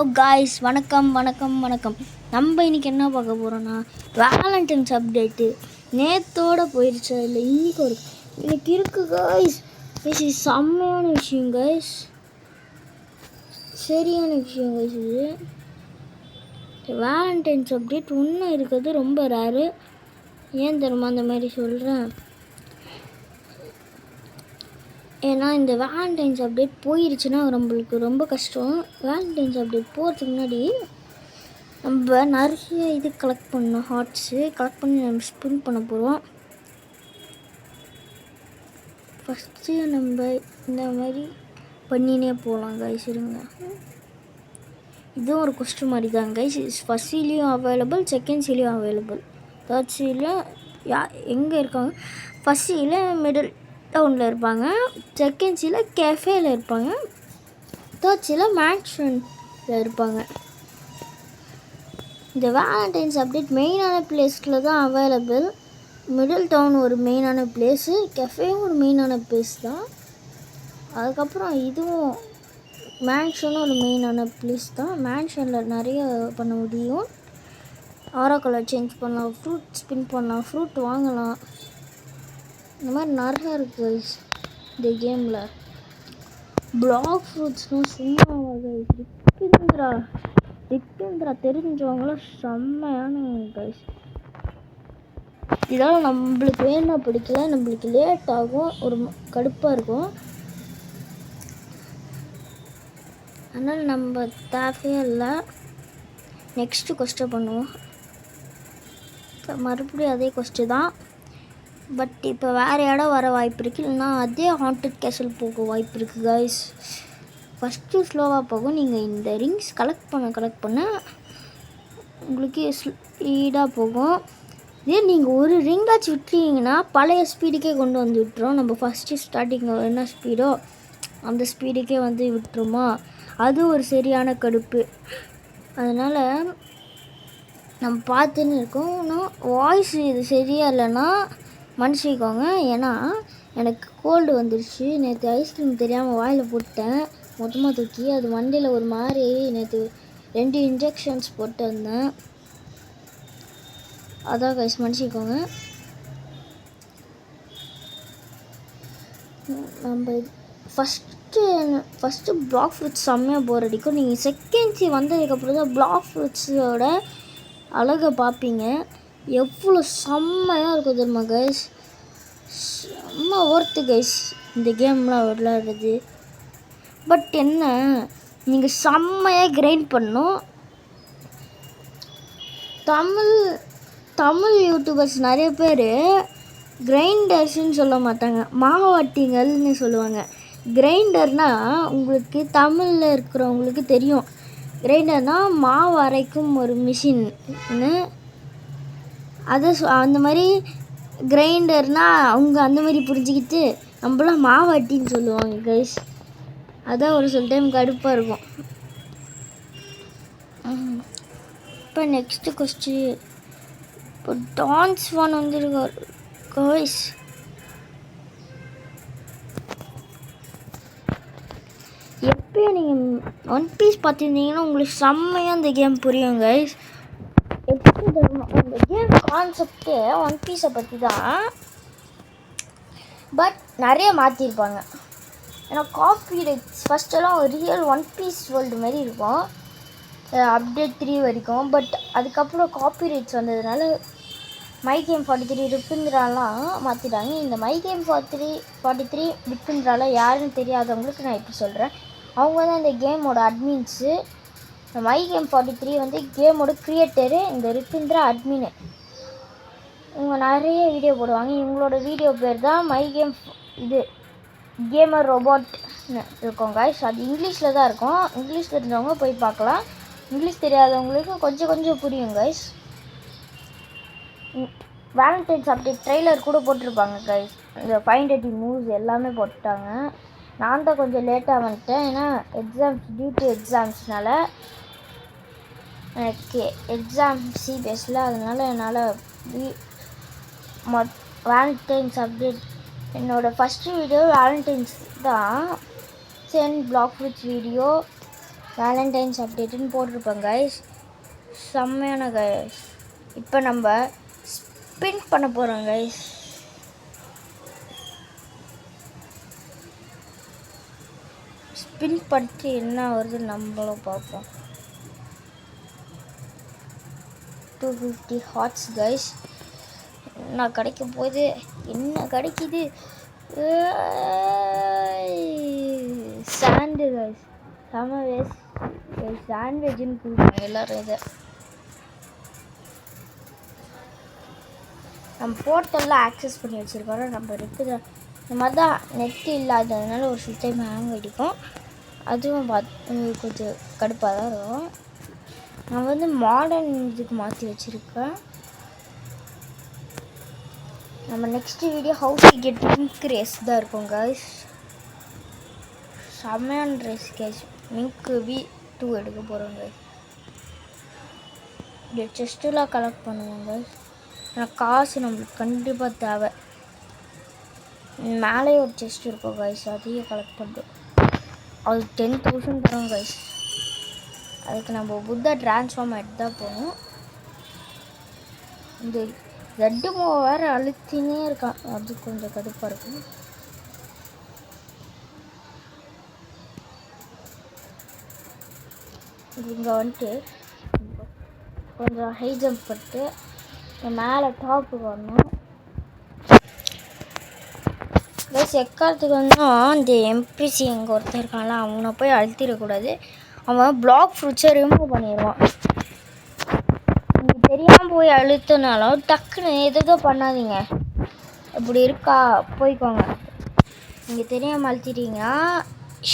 Guys வணக்கம் வணக்கம் வணக்கம். நம்ம இன்றைக்கி என்ன பார்க்க போகிறோன்னா வேலண்டைன்ஸ் அப்டேட்டு. நேற்றோடு போயிடுச்சு, இல்லை இன்னைக்கு இருக்குது காய்ஸ். இது செம்மையான விஷயம் காய்ஸ், சரியான விஷயம் காய்ஸ். இது வேலண்டைன்ஸ் அப்டேட் ஒன்றும் இருக்கிறது ரொம்ப ரேரு. ஏன் தெரியுமா அந்த மாதிரி சொல்கிறேன்? ஏன்னா இந்த வேலண்டைன்ஸ் அப்டேட் போயிடுச்சுன்னா நம்மளுக்கு ரொம்ப கஷ்டம். வேலண்டைன்ஸ் அப்டேட் போகிறதுக்கு முன்னாடி நம்ம நிறைய இது கலெக்ட் பண்ணணும், ஹார்ட்ஸு கலெக்ட் பண்ணி நம்ம ஸ்பின் பண்ண போகிறோம். ஃபஸ்ட்டு நம்ம இந்த மாதிரி பண்ணினே போகலாம் கைஸ். இருங்க, இதுவும் ஒரு கொஸ்டின் மாதிரி தான் கைஸ். ஃபஸ்ட் சீலையும் அவைலபிள், செகண்ட் சீலையும் அவைலபிள். தேர்ட் சீலில் எங்கே இருக்காங்க? ஃபஸ்ட் சீலில் மிடில் டவுனில் இருப்பாங்க, செகண்ட் சீல கேஃபேயில் இருப்பாங்க, தேர்ட் சீல மேன்ஷனில் இருப்பாங்க. இந்த வேலண்டைன்ஸ் அப்டேட் மெயினான பிளேஸில் தான் அவைலபிள். மிடில் டவுன் ஒரு மெயினான பிளேஸு, கெஃபேவும் ஒரு மெயினான பிளேஸ் தான். அதுக்கப்புறம் இதுவும் மேன்ஷனும் ஒரு மெயினான பிளேஸ் தான். மேன்ஷனில் நிறைய பண்ண முடியும். ஆரோ கலர் சேஞ்ச் பண்ணலாம், ஃப்ரூட் ஸ்பின் பண்ணலாம், ஃப்ரூட் வாங்கலாம். இந்த மாதிரி நிறையா இருக்குது இந்த கேமில். பிளாக் ஃப்ரூட்ஸ்னால் சும்மா ரிப்பிந்திரா தெரிஞ்சவங்களும் செம்மையான கைஸ். இதெல்லாம் நம்மளுக்கு வேணும்னா பிடிக்கல, நம்மளுக்கு லேட் ஆகும், ஒரு கடுப்பாக இருக்கும். அதனால் நம்ம தேவையே இல்லை. நெக்ஸ்ட்டு கொஸ்டின் பண்ணுவோம். மறுபடியும் அதே கொஸ்டின் தான், பட் இப்போ வேறு இடம் வர வாய்ப்பு இருக்குது, இல்லைனா அதே ஹாண்டட் கேசல் போக வாய்ப்பு இருக்குது கைஸ். ஃபஸ்ட்டு ஸ்லோவாக போகும். நீங்கள் இந்த ரிங்ஸ் கலெக்ட் பண்ண உங்களுக்கு ஸ்பீடாக போகும். இதே நீங்கள் ஒரு ரிங்காச்சும் விட்டுறீங்கன்னா பழைய ஸ்பீடுக்கே கொண்டு வந்து விட்டுரும். நம்ம ஃபஸ்ட்டு ஸ்டார்டிங் என்ன ஸ்பீடோ அந்த ஸ்பீடுக்கே வந்து விட்டுருமா, அது ஒரு சரியான கடுப்பு. அதனால் நம்ம பார்த்துன்னு இருக்கோம். ஆனால் வாய்ஸ் இது சரியாக இல்லைன்னா மன்னிச்சிக்கோங்க. ஏன்னா எனக்கு கோல்டு வந்துடுச்சு. நேற்று ஐஸ்கிரீம் தெரியாமல் வாயில் போட்டேன் மொத்தமாக தூக்கி. அது மண்டையில் ஒரு மாதிரி நேற்று 2 இன்ஜெக்ஷன்ஸ் போட்டு வந்தேன். அதான் கைஸ், மன்னிச்சிக்கோங்க. நம்ம ஃபஸ்ட்டு பிளாக் ஃப்ரூட்ஸ் செம்மையாக போர் அடிக்கும். நீங்கள் செகண்ட் சி வந்ததுக்கப்புறம் தான் பிளாக் ஃப்ரூட்ஸோட அழகை பார்ப்பீங்க. எவ்வளோ செம்மையாக இருக்கும் தெரியுமா கைஸ். செம்ம ஒர்த்து கைஸ் இந்த கேம்லாம் விளையாடுறது. பட் என்ன, நீங்கள் செம்மையாக கிரைண்ட் பண்ணணும். தமிழ் யூடியூபர்ஸ் நிறைய பேர் கிரைண்டர்ஸ்ன்னு சொல்ல மாட்டாங்க, மாவாட்டிங்கள்னு சொல்லுவாங்க. கிரைண்டர்னால் உங்களுக்கு தமிழில் இருக்கிறவங்களுக்கு தெரியும். கிரைண்டர்னால் மாவு அரைக்கும் ஒரு மிஷின்னு. அதை அந்த மாதிரி கிரைண்டர்னால் அவங்க அந்த மாதிரி புரிஞ்சுக்கிட்டு நம்மளாம் மாவாட்டின்னு சொல்லுவாங்க கைஸ். அதான் ஒரு சில டைம் கடுப்பாக இருக்கும். இப்போ நெக்ஸ்ட்டு கொஸ்டின். இப்போ டான்ஸ் ஒன் வந்துருக்கார் கைஸ். எப்பயும் நீங்கள் ஒன் பீஸ் பார்த்துருந்தீங்கன்னா உங்களுக்கு செம்மையாக இந்த கேம் புரியும் கைஸ். எப்படி தெரியுமா, இந்த கேம் கான்செப்டே ஒன் பீஸை பற்றி தான், பட் நிறைய மாற்றிருப்பாங்க. ஏன்னா காப்பி ரைட்ஸ் ஃபஸ்ட்டெல்லாம் ஒரு ரியல் ஒன் பீஸ் வேர்ல்டு மாதிரி இருக்கும், அப்டேட் 3 வரைக்கும். பட் அதுக்கப்புறம் காப்பி ரைட்ஸ் வந்ததுனால மை கேம் 43 ரிப்பிந்திராலாம் மாற்றிட்டாங்க. இந்த மை கேம் 43 ரிப்பிந்திராலாம் யாருன்னு தெரியாதவங்களுக்கு நான் எப்படி சொல்கிறேன், அவங்க தான் இந்த கேமோட அட்மின்ஸு. இந்த மை கேம் 43 வந்து கேமோட க்ரியேட்டரு, இந்த ரிப்பிந்திரா அட்மின்னு. இவங்க நிறைய வீடியோ போடுவாங்க. இவங்களோட வீடியோ பேர் தான் மை கேம் கேமர் ரோபோட்னு இருக்கும் கைஸ். அது இங்கிலீஷில் தான் இருக்கும். இங்கிலீஷ் தெரிஞ்சவங்க போய் பார்க்கலாம், இங்கிலீஷ் தெரியாதவங்களுக்கு கொஞ்சம் புரியும் கைஸ். வேலண்டைன்ஸ் அப்டேட் ட்ரெய்லர் கூட போட்டிருப்பாங்க கைஸ். இந்த 530 மூவ்ஸ் எல்லாமே போட்டாங்க. நான் தான் கொஞ்சம் லேட்டாக வந்துட்டேன், ஏன்னா டியூ டு எக்ஸாம்ஸ்னால எனக்கு எக்ஸாம் சிபிஎஸ்சில், அதனால் என்னால் வேலண்டைன்ஸ் அப்டேட் என்னோடய ஃபஸ்ட்டு வீடியோ வேலண்டைன்ஸ் தான். 10 பிளாக் ஃப்ரூட்ஸ் வீடியோ, வேலண்டைன்ஸ் அப்டேட்டுன்னு போட்டிருப்பேன் கைஸ். செம்மையான கைஸ். இப்போ நம்ம ஸ்பின் பண்ண போகிறோம் கைஸ். ஸ்பின் பண்ணிட்டு என்ன வருது நம்மளும் பார்ப்போம். 250 ஹார்ட்ஸ் கைஸ். என்ன கிடைக்க போகுது, என்ன கிடைக்குது? Sand guys. செம வேஸ்ட் சாண்ட்விச்னு கொடுப்பாங்க எல்லோரும். இதை நம்ம போர்ட்டெல்லாம் ஆக்சஸ் பண்ணி வச்சுருக்கோம். நம்ம இருக்குது இந்த மாதிரி தான். நெட்டு இல்லாததுனால ஒரு சில டைம் ஹேங் அடிக்கும். அதுவும் கொஞ்சம் கடுப்பாக தான் இருக்கும். நான் வந்து மாடர்ன் இதுக்கு மாற்றி வச்சுருக்கேன். நம்ம next video how to get mink race தான் இருக்கும் கைஸ். செம்மையான ரேஸ் கைஸ். மிங்க் V2 எடுக்க போகிறோம் கைஸ். இந்த செஸ்ட்டெலாம் கலெக்ட் பண்ணுவோம் கைஸ். ஆனால் காசு நம்மளுக்கு கண்டிப்பாக தேவை. மேலே ஒரு செஸ்ட் இருக்கும் கைஸ், அதையும் கலெக்ட் பண்ணுறோம். அது 10,000 தரும் கைஸ். அதுக்கு நம்ம புத்தா ட்ரான்ஸ்ஃபார்ம் ஆகிட்டு தான் போகணும். இந்த ரெட்டு மூவ் வேறு அழுத்தினே இருக்கான், அது கொஞ்சம் கடுப்பாக இருக்கும். இங்கே வந்துட்டு கொஞ்சம் ஹை ஜம்ப் பண்ணிட்டு மேலே டாப்புக்கு வரணும். ப்ளஸ் எக்காலத்துக்கு வந்தோம். இந்த எம்பிசி எங்கே ஒருத்தர் இருக்கான்ல, அவனை போய் அழுத்திடக்கூடாது. அவன் பிளாக் ஃப்ரூட்ஸை ரிமூவ் பண்ணிடுவான். நீங்கள் தெரியாமல் போய் அழுத்தினாலும் டக்குன்னு எதுவும் பண்ணாதீங்க. இப்படி இருக்கா போய்க்கோங்க. நீங்கள் தெரியாமல் அழுத்திட்டீங்கன்னா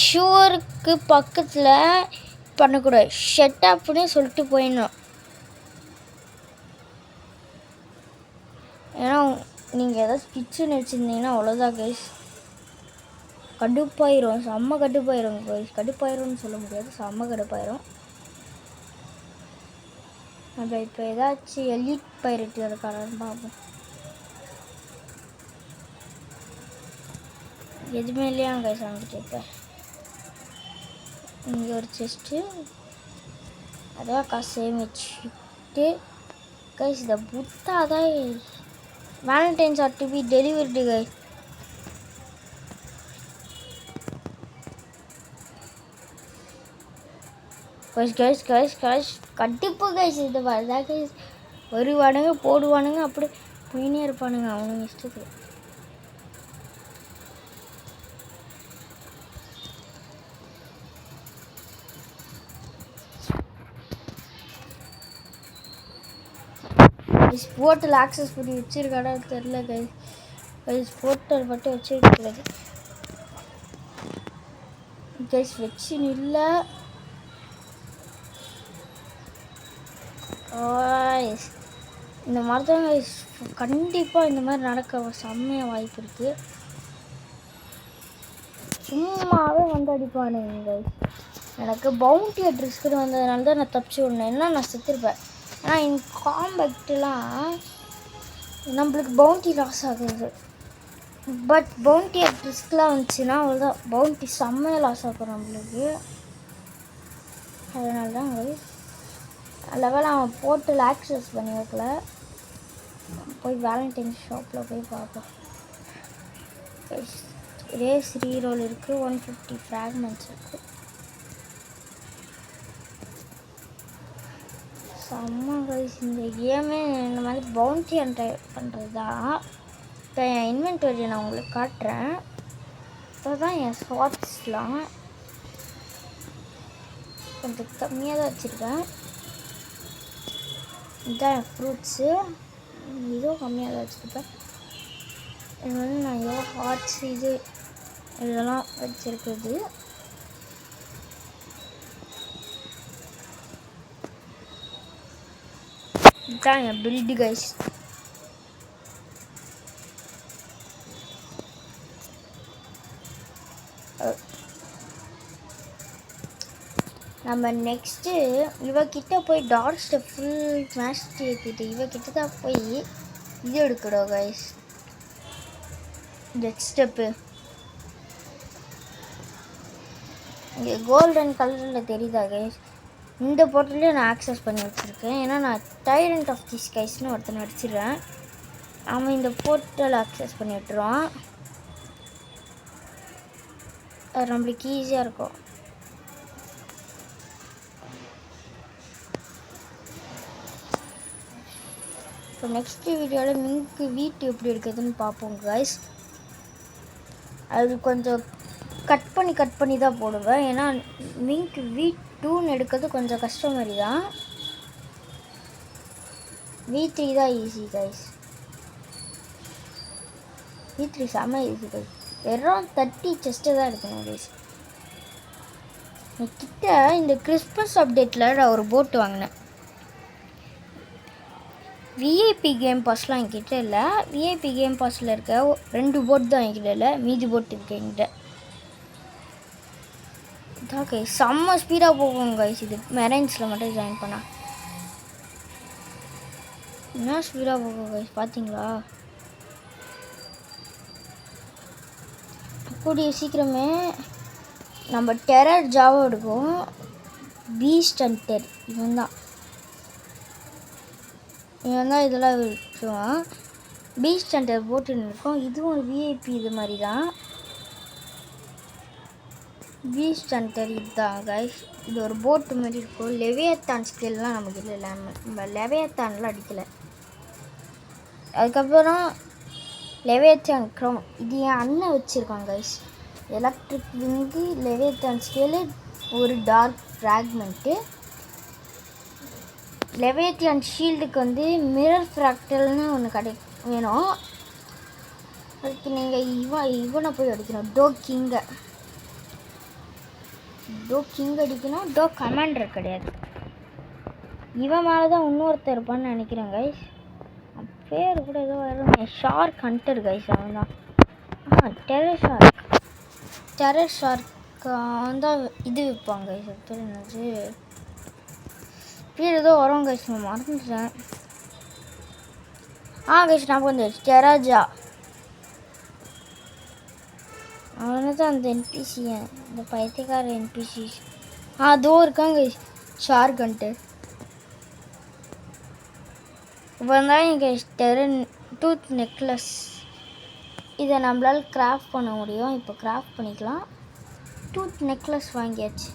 ஷூருக்கு பக்கத்தில் பண்ணக்கூடாது. ஷட் அப்னு சொல்லிட்டு போயிடணும். ஏன்னா நீங்கள் ஏதாச்சும் கிச்சன் வச்சுருந்தீங்கன்னா அவ்வளோதான் கைஸ். கடுப்பாயிரும், செம்ம கடுப்பாயிரும் கைஸ். கடுப்பாயிரும்னு சொல்ல முடியாது, செம்ம கடுப்பாயிரும். நம்ம இப்போ ஏதாச்சும் எலிட் பைரட் இருக்காரான்னு பார்ப்போம். எதுவுமே இல்லையா கைஸ் அவங்ககிட்ட? இப்போ இங்கே ஒரு செஸ்ட்டு, அதான் காசு சேமிச்சுட்டு கைஸ். இந்த புத்தா தான் valentines are to be delivered guys. Guys கண்டிப்பாக கைஸ் இது வரதான் கைஸ். வருவானுங்க போடுவானுங்க, அப்படி போயினே இருப்பானுங்க அவனுங்க இஷ்டத்துக்கு. போர்ட்டல் ஆக்சஸ் பண்ணி வச்சிருக்காடா தெரில கைஸ். கைஸ் போர்ட்டல் மட்டும் வச்சுருக்கிறது கைஸ். வச்சு இல்லை இந்த மாதிரி தான் கைஸ். கண்டிப்பாக இந்த மாதிரி நடக்க செம்மையாக வாய்ப்பு இருக்குது. சும்மாவே வந்து அடிப்பானுங்க கைஸ். எனக்கு பவுண்டி அட்ரிஸ்க்குன்னு வந்ததுனால தான் நான் தப்பிச்சு விடணும், என்ன நான் செத்துருப்பேன். ஆனால் இந்த காம்பேக்டெலாம் நம்மளுக்கு பவுண்டி லாஸ் ஆகுது. பட் பவுண்டி அட்ரிஸ்க்கெலாம் வந்துச்சுன்னா அவ்வளோதான், பவுண்டி செம்மையாக லாஸ் ஆகும் நம்மளுக்கு. அதனால தான் லெவல் அவன் போர்ட்டல் ஆக்சஸ் பண்ணி வைக்கல. போய் வேலண்டைன்ஸ் ஷாப்பில் போய் பார்ப்போம். ரேஸ் ரீரோல் இருக்குது, 150 ஃப்ராக்மெண்ட்ஸ் இருக்குது. செம்ம கைஸ். இந்த கேமே இந்த மாதிரி பவுண்டி என்ட்ரை பண்ணுறது தான். இப்போ என் இன்வென்டரியை நான் உங்களுக்கு காட்டுறேன். இப்போ தான் என் ஷார்ட்ஸ்லாம் கொஞ்சம் கம்மியாக தான் வச்சுருக்கேன். இதுதான் என் ஃப்ரூட்ஸு, இதுவும் கம்மியாக தான் வச்சுருப்பேன். இது வந்து நான் எவ்வளோ ஹார்ட்ஸ் இதெல்லாம் வச்சுருக்குது. இதுதான் என் பில்டு கைஸ். நம்ம நெக்ஸ்ட்டு இவகிட்ட போய் டார்க் ஸ்டெப் ஃபுல் ஸ்மாஷ் ஏற்றிட்டு இவகிட்ட தான் போய் இது எடுக்கணும் கைஸ். டெத் ஸ்டெப்பு இங்கே கோல்டன் கலரில் தெரியுதா கைஸ்? இந்த போர்ட்டலே நான் ஆக்சஸ் பண்ணி வச்சுருக்கேன். ஏன்னா நான் டைரண்ட் ஆஃப் தி ஸ்கைஸ்னு ஒருத்தன் நடிச்சிடுறேன். அவன் இந்த போர்ட்டல் ஆக்சஸ் பண்ணி விட்டுருவான். அது நம்மளுக்கு ஈஸியாக இருக்கும். இப்போ நெக்ஸ்ட் வீடியோவில் மிங்க்கு வீட்டு எப்படி இருக்குதுன்னு பார்ப்போம் கைஸ். அது கொஞ்சம் கட் பண்ணி தான் போடுவேன். ஏன்னா மிங்க் வீட் 2 எடுக்கிறது கொஞ்சம் கஷ்டம் மாதிரி தான். V3 தான் ஈஸி கைஸ். V3 செம்ம ஈஸி கைஸ். வெறும் 30 செஸ்ட்டு தான் எடுக்கணும் கைஸ். கிட்ட இந்த கிறிஸ்மஸ் அப்டேட்டில் நான் ஒரு போட் வாங்கினேன். விஐபி கேம் பாஸ்லாம் என்கிட்ட இல்லை. விஐபி கேம் பாஸில் இருக்க 2 போட் தான் என்கிட்ட இல்லை. மீதி போட் இருக்கு என்கிட்ட. இதான் கைஸ் செம்ம ஸ்பீடாக போகும் கைஸ். இது மெரைன்ஸில் மட்டும் ஜாயின் பண்ணா என்ன ஸ்பீடாக போகும் கைஸ் பார்த்தீங்களா? கூடிய சீக்கிரமே நம்ம டெரர் ஜாவா எடுக்கும். பீஸ்ட் ஹண்டர் இவன் தான் இதெல்லாம் விட்டுருவான். பீஸ்ட் ஹண்டர் போட்டுன்னு இருக்கும். இதுவும் ஒரு விஐபி இது மாதிரி தான். பீஸ்ட் ஹண்டர் இதுதான் கைஸ். இது ஒரு போட்டு மாதிரி இருக்கும். லெவியத்தான் ஸ்கில்லாம் நமக்கு இல்லை. நம்ம லெவியத்தான்லாம் அடிக்கலை. அதுக்கப்புறம் லெவியத்தான் க்ரௌன் இது என் அண்ணன் வச்சுருக்காங்க கைஸ். எலக்ட்ரிக் விங்கு, லெவியத்தான் ஸ்கேலு, ஒரு டார்க் ஃப்ராக்மெண்ட்டு. லெவியத்தான் ஷீல்டுக்கு வந்து மிரர் ஃப்ராக்டல்னு ஒன்று வேணும். அதுக்கு நீங்கள் இவனை போய் அடிக்கணும். டோ கிங் அடிக்கணும். டோ கமாண்டர் கிடையாது. இவன் மேலே தான் இன்னொருத்தர் இருப்பான்னு நினைக்கிறேன் கைஸ். பேர் கூட ஏதோ வருங்க. ஷார்க் ஹண்டர் கைஸ் அவன் தான். டெரர் ஷார்க் தான் இது விற்பாங்க கைஸ். பேர் என்னது பேர் ஏதோ வரும் கைஸ், நான் மறந்துட்டேன். கைஸ் நான் வந்துடுச்சு. டெராஜா அவனை தான் அந்த என்பிசி, இந்த பைத்தியக்கார என்பிசி. அதோ இருக்காங்க கைஸ் ஷார்க் ஹண்டர். இப்போ தான் இங்கே டெரன் டூத் நெக்லஸ் இதை நம்மளால் கிராஃப்ட் பண்ண முடியும். இப்போ கிராஃப்ட் பண்ணிக்கலாம். டூத் நெக்லஸ் வாங்கியாச்சு.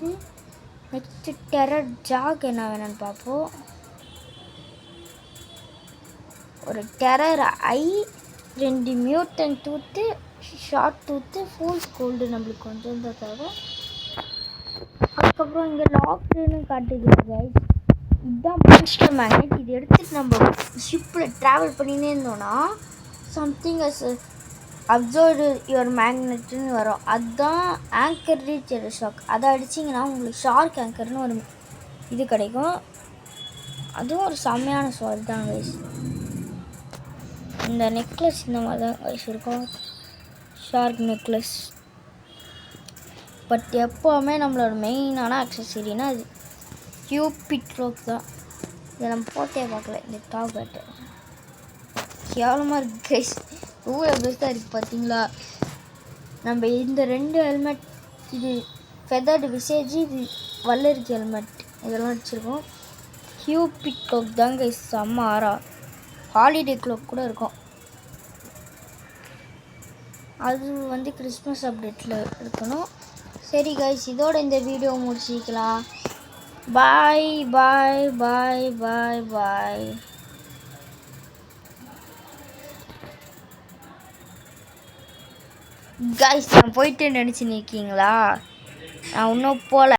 நெக்ஸ்ட்டு டெரர் ஜாக் என்ன வேணும்னு பார்ப்போம். ஒரு terror eye, 2 mutton tooth, short tooth, fool's gold நம்மளுக்கு கொஞ்சம் இருந்தால் தேவை. அதுக்கப்புறம் இங்கே லாக்டுன்னு காட்டுது கைஸ். இதுதான் மான்ஸ்டர் மேக்னெட். இது எடுத்துகிட்டு நம்ம ஷிப்பில் ட்ராவல் பண்ணினே இருந்தோன்னா சம்திங் அஸ் அப்சர்வ்டு யுவர் மேக்னெட்னு வரும். அதுதான் ஆங்கர் ரீச் ஷாக். அதை அடிச்சிங்கன்னா உங்களுக்கு ஷார்க் ஆங்கர்னு ஒரு இது கிடைக்கும். அதுவும் ஒரு செம்மையான ஸ்வாட் தான் கைஸ். இந்த நெக்லஸ் இந்த மாதிரி தான் கைஸ் இருக்கும். Shark necklace. பட் எப்போவுமே நம்மளோட மெயினான அக்சசரினா அது கியூபிட் க்ளோக் தான். இதை நம்ம போட்டே பார்க்கல. இந்த டாப் பேட்டர் கேவலமாக இருக்குது கைஸ். எவ்வளோ பெஸ்ட்டாக இருக்குது பார்த்தீங்களா? நம்ம இந்த 2 ஹெல்மெட், இது ஃபெதர்டு விசேஜ், இது வல்லருக்கு ஹெல்மெட், இதெல்லாம் வச்சுருக்கோம். கியூபிட் க்ளோக் தான் கைஸ் செம்ம ஆறா. ஹாலிடே க்ளோக் கூட இருக்கும். அது வந்து கிறிஸ்மஸ் அப்டேட்டில் இருக்கணும். சரி கைஸ், இதோட இந்த வீடியோ முடிச்சிக்கலாம். பாய் பாய் பாய் பாய் பாய். கைஸ் நான் போயிட்டு நினச்சி நிற்கீங்களா? நான் இன்னும் போகல.